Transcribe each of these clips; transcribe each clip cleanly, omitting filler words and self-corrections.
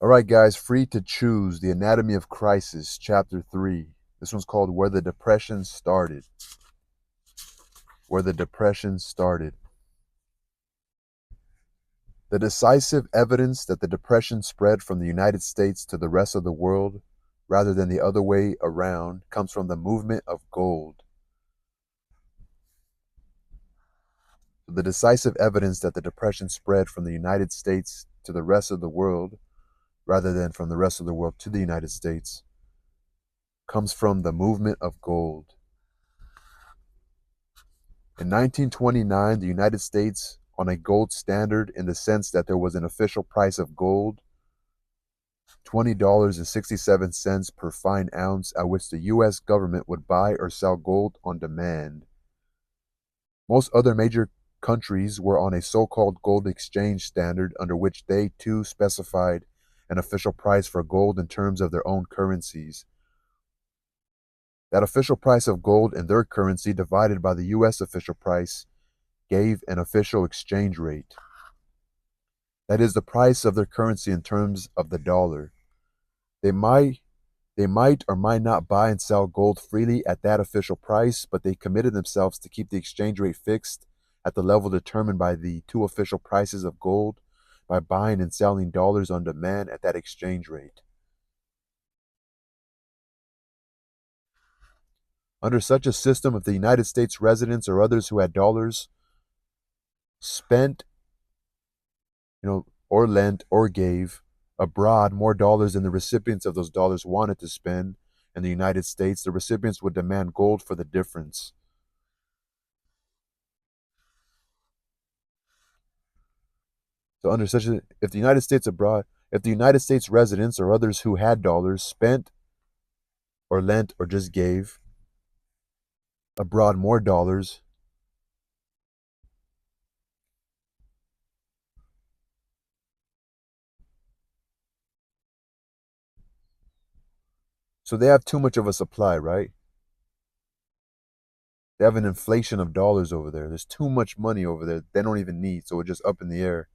All right, guys, Free to Choose, The Anatomy of Crisis, Chapter 3. This one's called Where the Depression Started. Where the Depression Started. The decisive evidence that the Depression spread from the United States to the rest of the world, rather than the other way around, comes from the movement of gold. The decisive evidence that the Depression spread from the United States to the rest of the world, rather than from the rest of the world to the United States, comes from the movement of gold. In 1929, the United States, on a gold standard in the sense that there was an official price of gold, $20.67 per fine ounce, at which the U.S. government would buy or sell gold on demand. Most other major countries were on a so-called gold exchange standard under which they too specified an official price for gold in terms of their own currencies. That official price of gold in their currency divided by the U.S. official price gave an official exchange rate. That is the price of their currency in terms of the dollar. They might they might or might not buy and sell gold freely at that official price, but they committed themselves to keep the exchange rate fixed at the level determined by the two official prices of gold by buying and selling dollars on demand at that exchange rate. Under such a system, if the United States residents or others who had dollars spent, or lent or gave abroad more dollars than the recipients of those dollars wanted to spend in the United States, the recipients would demand gold for the difference. So under such a, if the United States residents or others who had dollars spent or lent or just gave abroad more dollars, so they have too much of a supply, right? They have an inflation of dollars over there. There's too much money over there they don't even need, so it's just up in the air.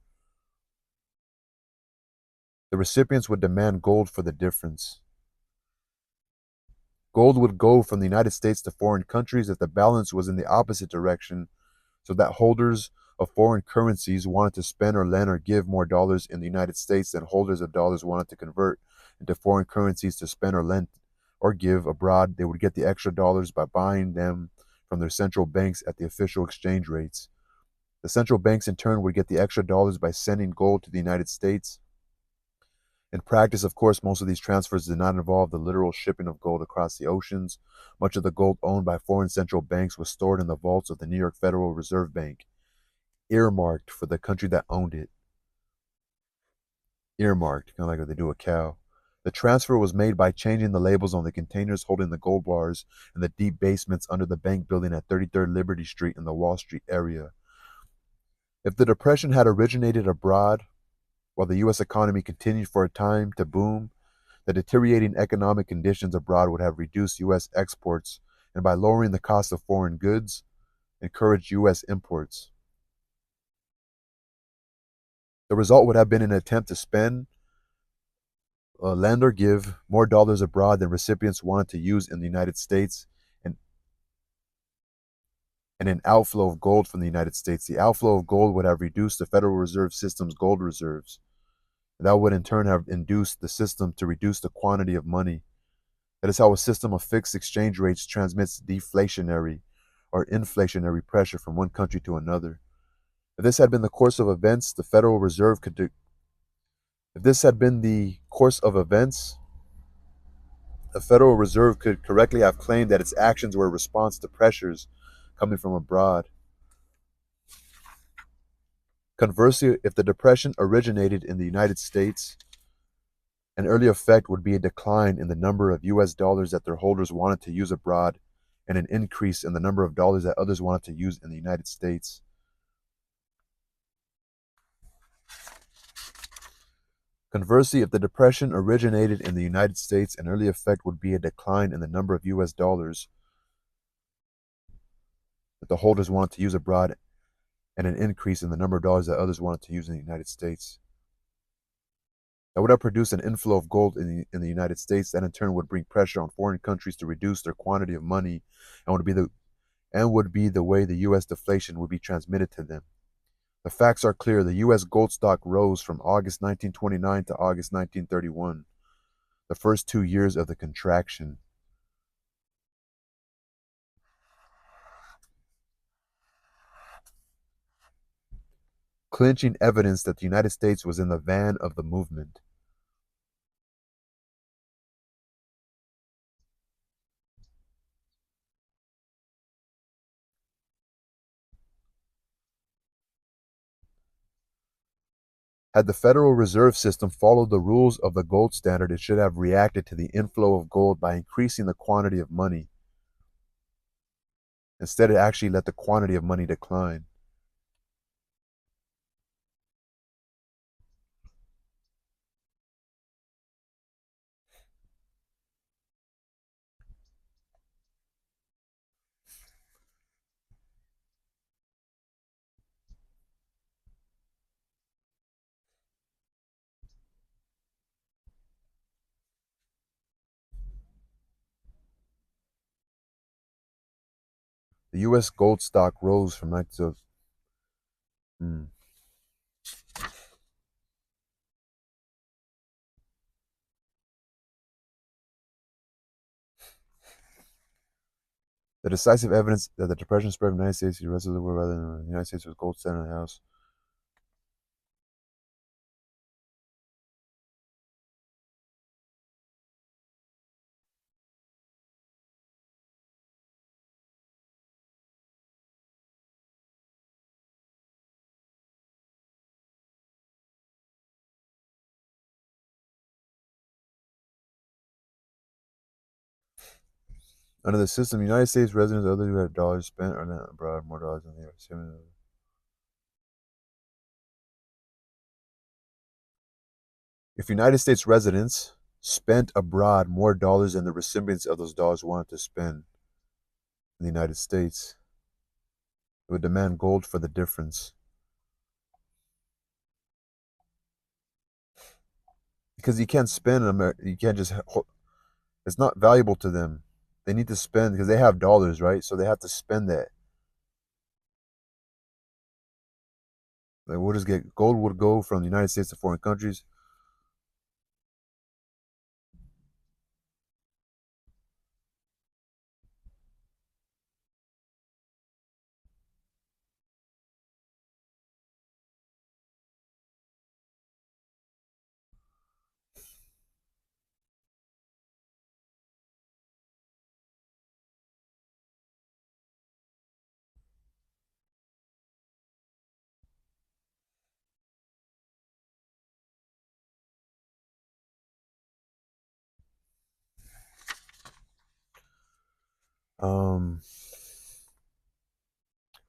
The recipients would demand gold for the difference. Gold would go from the United States to foreign countries if the balance was in the opposite direction, so that holders of foreign currencies wanted to spend or lend or give more dollars in the United States than holders of dollars wanted to convert into foreign currencies to spend or lend or give abroad. They would get the extra dollars by buying them from their central banks at the official exchange rates. The central banks in turn would get the extra dollars by sending gold to the United States. In practice, of course, most of these transfers did not involve the literal shipping of gold across the oceans. Much of the gold owned by foreign central banks was stored in the vaults of the New York Federal Reserve Bank, earmarked for the country that owned it. Earmarked, kind of like what they do a cow. The transfer was made by changing the labels on the containers holding the gold bars in the deep basements under the bank building at 33rd Liberty Street in the Wall Street area. If the Depression had originated abroad, while the U.S. economy continued for a time to boom, the deteriorating economic conditions abroad would have reduced U.S. exports and, by lowering the cost of foreign goods, encouraged U.S. imports. The result would have been an attempt to spend, lend, or give more dollars abroad than recipients wanted to use in the United States, and, and an outflow of gold from the United States. The outflow of gold would have reduced the Federal Reserve System's gold reserves. That would in turn have induced the system to reduce the quantity of money. That is how a system of fixed exchange rates transmits deflationary or inflationary pressure from one country to another. If this had been the course of events, the Federal Reserve could do, if this had been the course of events, the Federal Reserve could correctly have claimed that its actions were a response to pressures coming from abroad. Conversely, if the Depression originated in the United States, an early effect would be a decline in the number of US dollars that their holders wanted to use abroad and an increase in the number of dollars that others wanted to use in the United States. Conversely, if the Depression originated in the United States, an early effect would be a decline in the number of US dollars that the holders wanted to use abroad and an increase in the number of dollars that others wanted to use in the United States. That would have produced an inflow of gold in the United States that in turn would bring pressure on foreign countries to reduce their quantity of money and would be the way the US deflation would be transmitted to them. The facts are clear. The US gold stock rose from August 1929 to August 1931, the first 2 years of the contraction, clinching evidence that the United States was in the van of the movement. Had the Federal Reserve System followed the rules of the gold standard, it should have reacted to the inflow of gold by increasing the quantity of money. Instead, it actually let the quantity of money decline. The U.S. gold stock rose from 19. Hmm. The decisive evidence that the depression spread from the United States to the rest of the world rather than the United States was gold standard in the house. Under the system, United States residents other who had dollars spent or lent abroad more dollars than they were receiving. If United States residents spent abroad more dollars than the recipients of those dollars wanted to spend in the United States, it would demand gold for the difference. Because you can't spend in America, you can't just, it's not valuable to them. They need to spend because they have dollars, right? So they have to spend that. Like we'll just get gold would go from the United States to foreign countries. Um,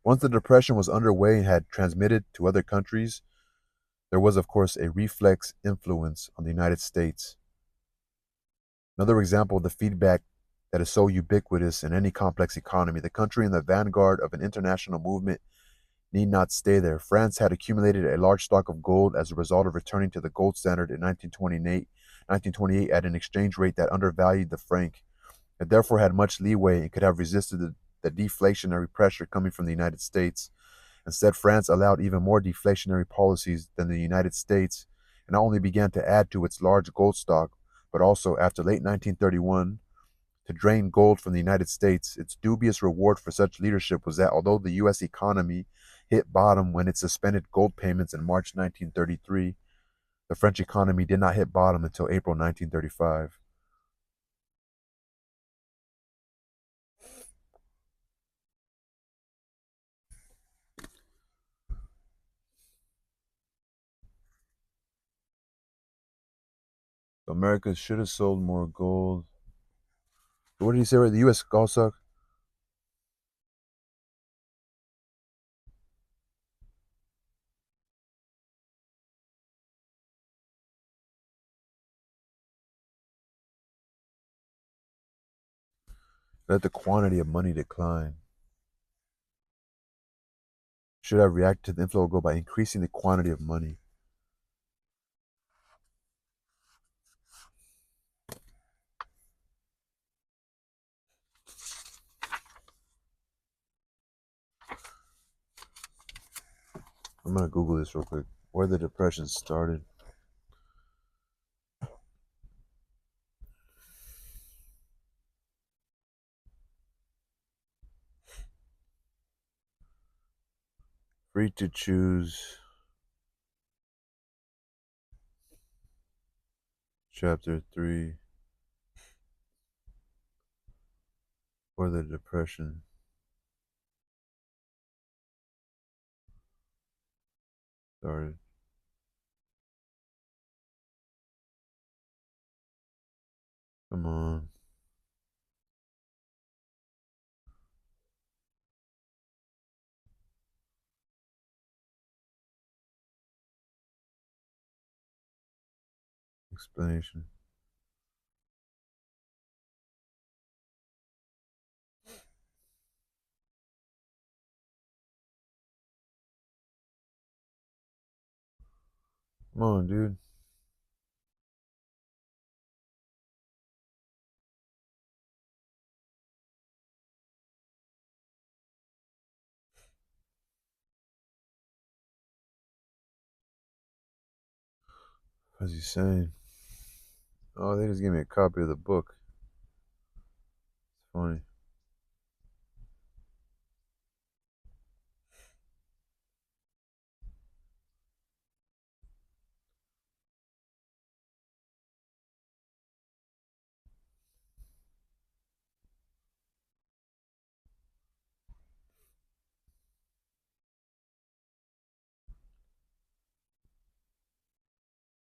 Once the depression was underway and had transmitted to other countries, there was, of course, a reflex influence on the United States. Another example of the feedback that is so ubiquitous in any complex economy. The country in the vanguard of an international movement need not stay there. France had accumulated a large stock of gold as a result of returning to the gold standard in 1928 at an exchange rate that undervalued the franc. It therefore had much leeway and could have resisted the deflationary pressure coming from the United States. Instead, France allowed even more deflationary policies than the United States and not only began to add to its large gold stock, but also, after late 1931, to drain gold from the United States. Its dubious reward for such leadership was that although the U.S. economy hit bottom when it suspended gold payments in March 1933, the French economy did not hit bottom until April 1935. America should have sold more gold. What did he say? Right? The U.S. also let the quantity of money decline. Should have reacted to the inflow of gold by increasing the quantity of money. I'm gonna Google this real quick. Where the Depression started. Free to choose. Chapter 3. Where the Depression started. Come on. Explanation. Come on, dude. What's he saying? Oh, they just gave me a copy of the book. It's funny.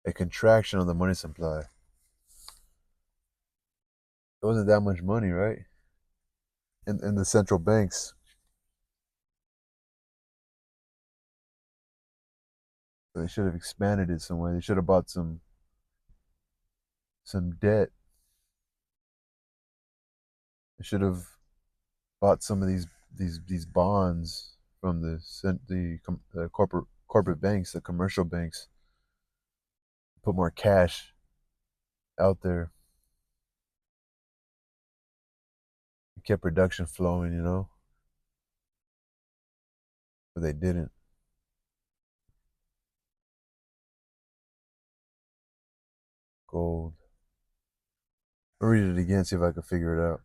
A contraction of the money supply. It wasn't that much money, right? In the central banks. They should have expanded it some way. They should have bought some debt. They should have bought some of these bonds from the corporate banks, the commercial banks. Put more cash out there. Kept production flowing, but they didn't. Gold. I'll read it again, see if I can figure it out.